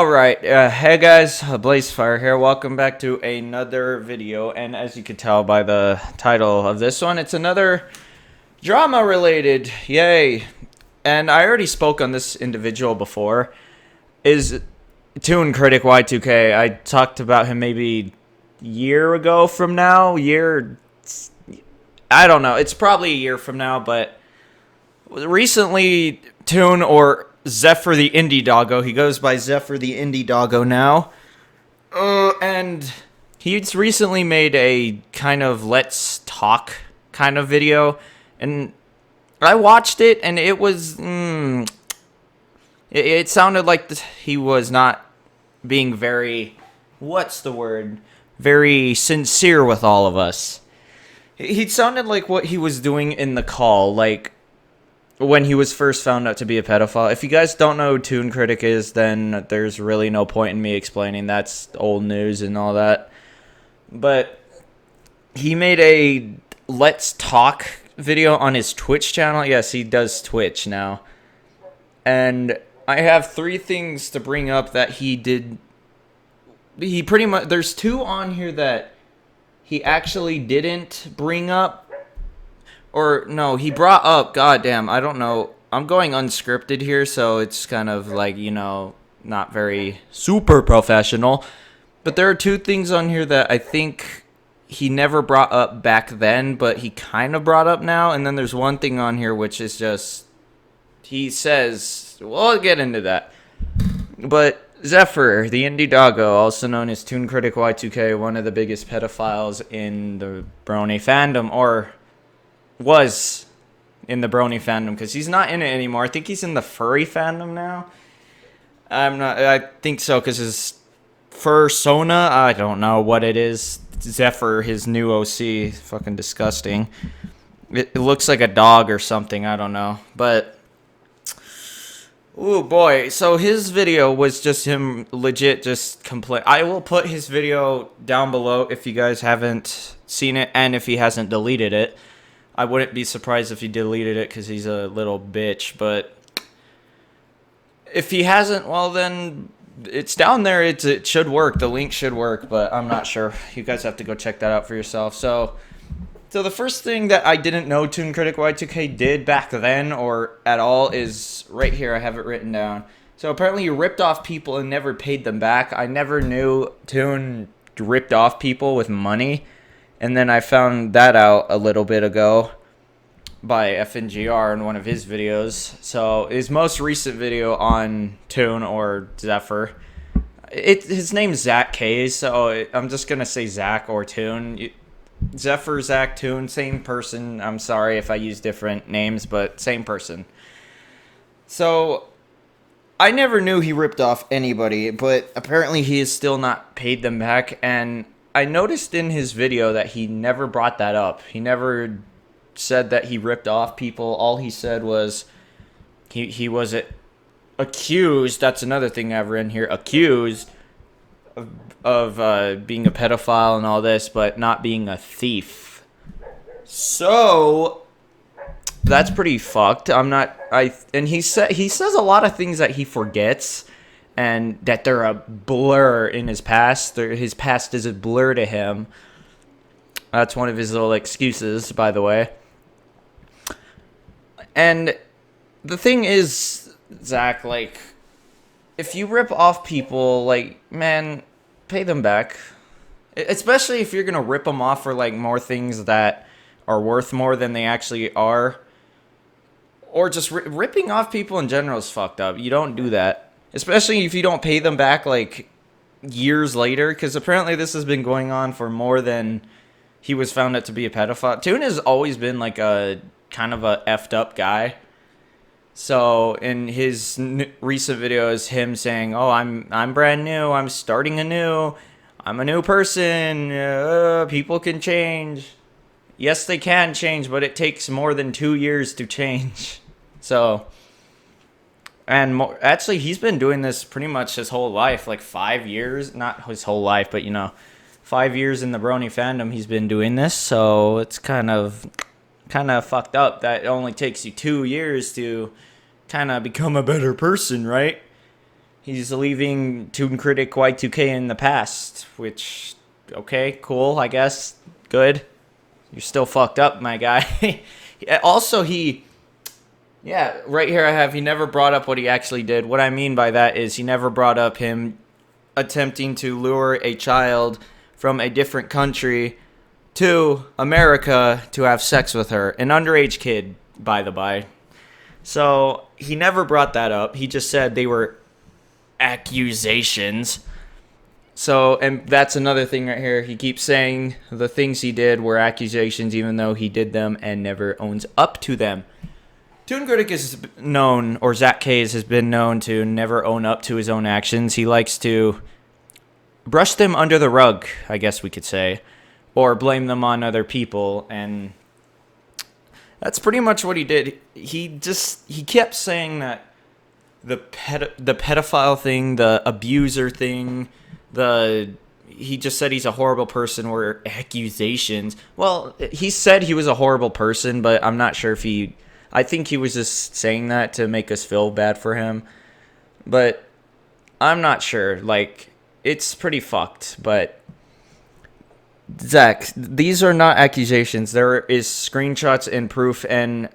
Alright, hey guys, Blazefire here. Welcome back to another video, and as you can tell by the title of this one, it's another drama related. Yay. And I already spoke on this individual before. Is ToonKriticY2K. I talked about him maybe a year ago from now. I don't know. It's probably a year from now, but recently Toon or ZephyrTheIndieDoggo. He goes by ZephyrTheIndieDoggo now. And he's recently made a kind of let's talk kind of video. And I watched it, and it was... it sounded like he was not being very... What's the word? Very sincere with all of us. He sounded like what he was doing in the call, like... when he was first found out to be a pedophile. If you guys don't know who ToonKritic is, then there's really no point in me explaining. That's old news and all that. But he made a Let's Talk video on his Twitch channel. Yes, he does Twitch now. And I have 3 things to bring up that he did. He pretty much... There's 2 on here that he actually didn't bring up. Or, no, he brought up, goddamn, I don't know. I'm going unscripted here, so it's kind of like, you know, not very super professional. But there are 2 things on here that I think he never brought up back then, but he kind of brought up now. And then there's 1 thing on here which is just, he says, well, I'll get into that. But Zephyr, the indie doggo, also known as ToonKriticY2K, one of the biggest pedophiles in the Brony fandom, or... was in the Brony fandom, because he's not in it anymore. I think he's in the furry fandom now. I think so, because his fursona, I don't know what it is. Zephyr, his new OC, fucking disgusting. It looks like a dog or something, I don't know. But, ooh boy, so his video was just him legit just complain. I will put his video down below if you guys haven't seen it, and if he hasn't deleted it. I wouldn't be surprised if he deleted it because he's a little bitch, but if he hasn't, well then it's down there. It should work. The link should work, but I'm not sure. You guys have to go check that out for yourself. So the first thing that I didn't know ToonKriticY2K did back then or at all is right here. I have it written down. So apparently you ripped off people and never paid them back. I never knew Toon ripped off people with money. And then I found that out a little bit ago by FNGR in one of his videos. So his most recent video on Toon or Zephyr, his name's Zak Keyes, so I'm just going to say Zak or Toon. Zephyr, Zak, Toon, same person. I'm sorry if I use different names, but same person. So I never knew he ripped off anybody, but apparently he has still not paid them back, and I noticed in his video that he never brought that up. He never said that he ripped off people. All he said was he was accused. That's another thing I've written here. Accused of being a pedophile and all this, but not being a thief. So that's pretty fucked. And he says a lot of things that he forgets. And that they're a blur in his past. His past is a blur to him. That's one of his little excuses, by the way. And the thing is, Zach, like, if you rip off people, like, man, pay them back. Especially if you're going to rip them off for, like, more things that are worth more than they actually are. Or just ripping off people in general is fucked up. You don't do that. Especially if you don't pay them back, like, years later. Because apparently this has been going on for more than he was found out to be a pedophile. Toon has always been, like, a kind of a effed up guy. So, in his recent videos, him saying, oh, I'm brand new. I'm starting anew. I'm a new person. People can change. Yes, they can change, but it takes more than 2 years to change. So... and actually, he's been doing this pretty much his whole life, like 5 years. Not his whole life, but, you know, 5 years in the Brony fandom, he's been doing this. So it's kind of fucked up that it only takes you 2 years to kind of become a better person, right? He's leaving ToonKriticY2K in the past, which, okay, cool, I guess. Good. You're still fucked up, my guy. Also, yeah, right here I have, he never brought up what he actually did. What I mean by that is he never brought up him attempting to lure a child from a different country to America to have sex with her. An underage kid, by the by. So, he never brought that up. He just said they were accusations. So, and that's another thing right here. He keeps saying the things he did were accusations, even though he did them and never owns up to them. ToonKritic is known, or Zak Keyes has been known to never own up to his own actions. He likes to brush them under the rug, I guess we could say, or blame them on other people, and that's pretty much what he did. He kept saying that the pedophile thing, the abuser thing, he just said he's a horrible person, were accusations. Well, he said he was a horrible person, but I'm not sure if I think he was just saying that to make us feel bad for him. But I'm not sure. Like, it's pretty fucked. But, Zach, these are not accusations. There is screenshots and proof, and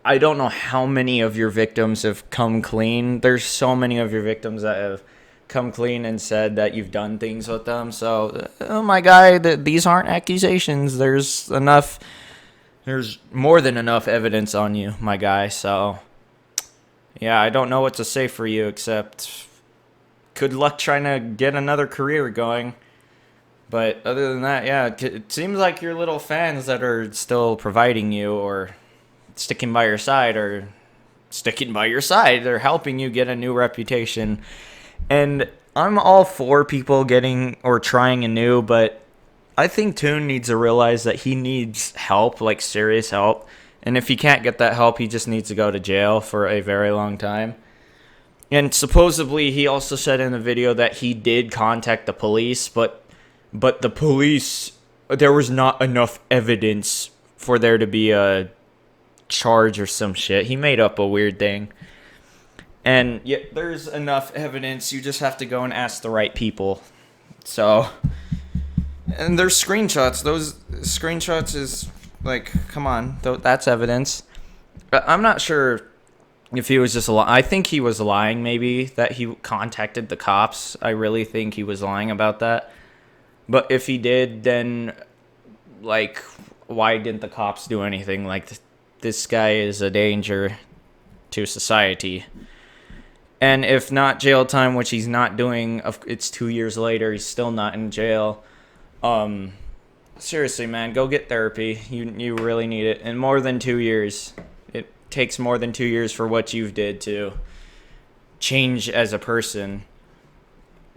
I don't know how many of your victims have come clean. There's so many of your victims that have come clean and said that you've done things with them. So, oh my guy, these aren't accusations. There's more than enough evidence on you, my guy. So, yeah, I don't know what to say for you except good luck trying to get another career going. But other than that, yeah, it seems like your little fans that are still providing you or sticking by your side are sticking by your side. They're helping you get a new reputation. And I'm all for people getting or trying anew, but I think Toon needs to realize that he needs help, like serious help. And if he can't get that help, he just needs to go to jail for a very long time. And supposedly he also said in the video that he did contact the police, but the police, there was not enough evidence for there to be a charge or some shit. He made up a weird thing. And yet there's enough evidence, you just have to go and ask the right people. So, and there's screenshots. Those screenshots is like, come on, that's evidence. I'm not sure if he was just I think he was lying, maybe, that he contacted the cops. I really think he was lying about that. But if he did, then, like, why didn't the cops do anything? Like, this guy is a danger to society. And if not jail time, which he's not doing, it's 2 years later, he's still not in jail. Seriously, man, go get therapy. You really need it. And more than 2 years. It takes more than 2 years for what you've did to change as a person.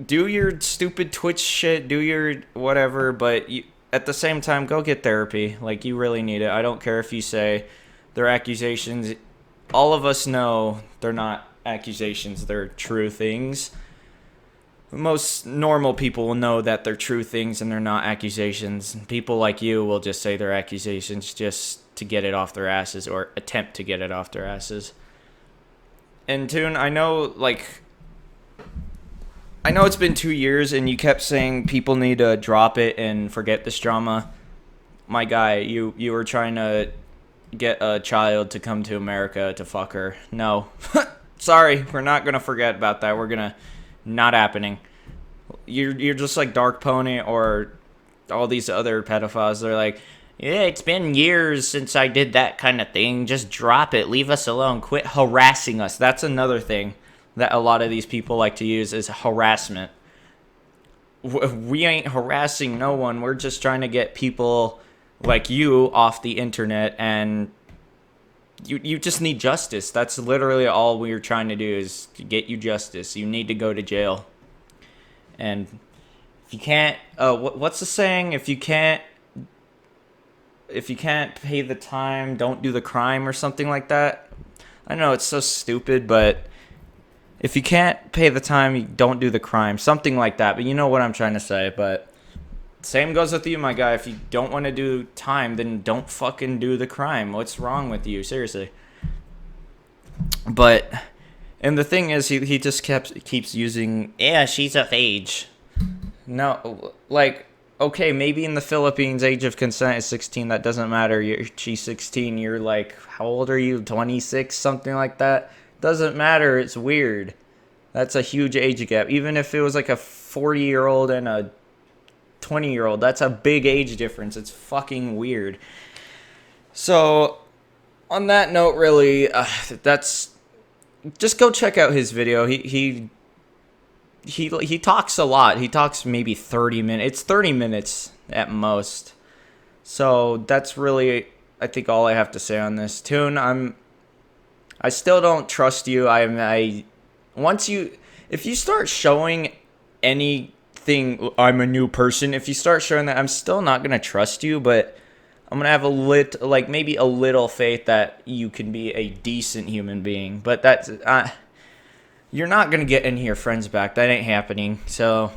Do your stupid Twitch shit, do your whatever, but at the same time, go get therapy. Like, you really need it. I don't care if you say they're accusations. All of us know they're not accusations, they're true things. Most normal people will know that they're true things and they're not accusations. People like you will just say they're accusations just to get it off their asses or attempt to get it off their asses. And Toon, I know it's been 2 years and you kept saying people need to drop it and forget this drama. My guy, you were trying to get a child to come to America to fuck her. No. Sorry, we're not going to forget about that. We're going to... Not happening. You're just like Dark Pony or all these other pedophiles. They're like, yeah, it's been years since I did that kind of thing. Just drop it. Leave us alone. Quit harassing us. That's another thing that a lot of these people like to use is harassment. We ain't harassing no one. We're just trying to get people like you off the internet, and you just need justice. That's literally all we're trying to do is to get you justice. You need to go to jail. And if you can't, what's the saying? If you can't pay the time, don't do the crime, or something like that. I know it's so stupid, but if you can't pay the time, you don't do the crime. Something like that. But you know what I'm trying to say. But same goes with you, my guy. If you don't want to do time, then don't fucking do the crime. What's wrong with you? Seriously. But And the thing is, he just keeps using, yeah, she's of age. No, like, okay, maybe in the Philippines, age of consent is 16. That doesn't matter. She's 16. You're like, how old are you? 26, something like that. Doesn't matter. It's weird. That's a huge age gap. Even if it was like a 40-year-old and a 20-year-old, that's a big age difference. It's fucking weird. So, on that note, really, that's... Just go check out his video. He talks a lot. He talks maybe 30 minutes. It's 30 minutes at most. So that's really, I think, all I have to say on this. Toon, I still don't trust you. If you start showing anything, I'm a new person. If you start showing that, I'm still not gonna trust you, but I'm gonna have maybe a little faith that you can be a decent human being. But that's you're not gonna get any of your friends back. That ain't happening. So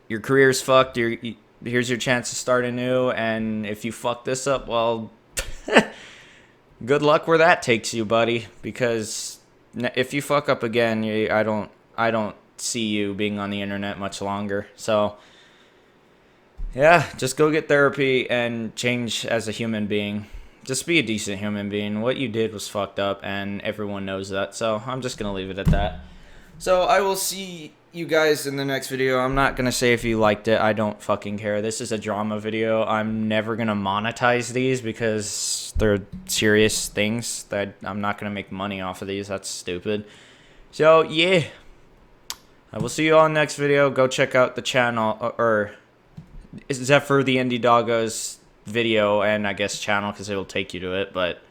your career's fucked. Here's your chance to start anew. And if you fuck this up, well, good luck where that takes you, buddy. Because if you fuck up again, I don't see you being on the internet much longer. So yeah, just go get therapy and change as a human being. Just be a decent human being. What you did was fucked up, and everyone knows that. So I'm just going to leave it at that. So I will see you guys in the next video. I'm not going to say if you liked it. I don't fucking care. This is a drama video. I'm never going to monetize these because they're serious things that I'm not going to make money off of these. That's stupid. So, yeah. I will see you all in the next video. Go check out the channel, or ZephyrTheIndieDoggo's video and I guess channel, because it will take you to it. But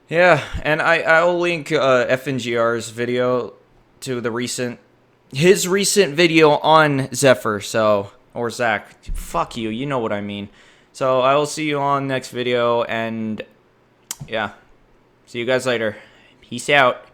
yeah, and I'll link FNGR's video to his recent video on Zephyr, so, or Zak, fuck you, you know what I mean. So I will see you on next video, and yeah, see you guys later. Peace out.